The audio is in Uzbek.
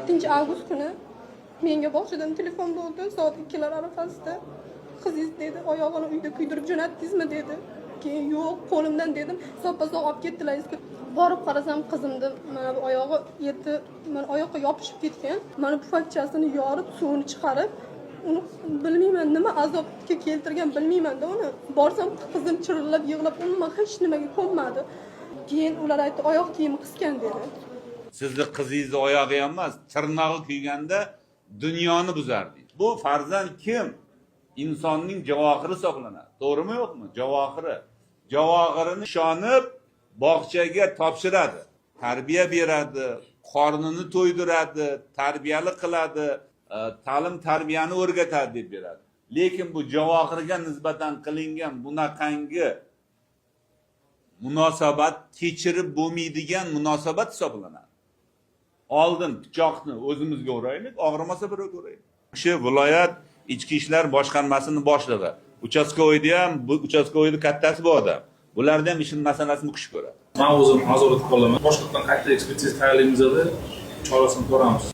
7-avgust kuni menga bog'chadan telefon bo'ldi, soat 2lar arafasida. Qizingiz dedi, oyog'ini uyda kuydirib jo'natdingizmi dedi. Keyin yo'q, qo'limdan dedim, soppa-sog' olib ketdilar. Borib qarasam qizimni mana bu oyog'i eti mana oyoqqa yopishib ketgan. Mana pufakchasini yorib, suvini chiqarib, uni bilmayman nima azobga keltirgan bilmayman-da uni. Borsam qizim chirillab yig'lab, umuman hech nimaga ko'nmadi. Keyin ular aytdi, oyoq kiyimi qisgan dedi. Sizni qizingizni oyog'i emas, tirnog'i kuyganda dunyoni buzardi. Bu farzand kim? İnsonning javohiri hisoblanadi. To'g'rimi yo'qmi? Javohiri. Javohirini ishonib bog'chaga topshiradi. Tarbiya beradi, qornini to'ydiradi, tarbiyali qiladi, ta'lim tarbiyani o'rgatadi deb beradi. Lekin bu javohirga nisbatan qilingan bunaqangi munosabat kechirib bo'lmaydigan munosabat hisoblanadi. Oldin pichoqni o'zimizga uraylik, og'rimasa birovga uraylik. Kishi viloyat ichki ishlar boshqarmasining boshlig'i. Uchastkovoyda ham, bu uchastkovoyning kattasi bu odam. Bularda ham ishin masalasini o'qish ko'radi. Men o'zim nazorat qilaman. Boshliqdan qayta ekspertiza tayyorlaymiz-da, chorasini ko'ramiz.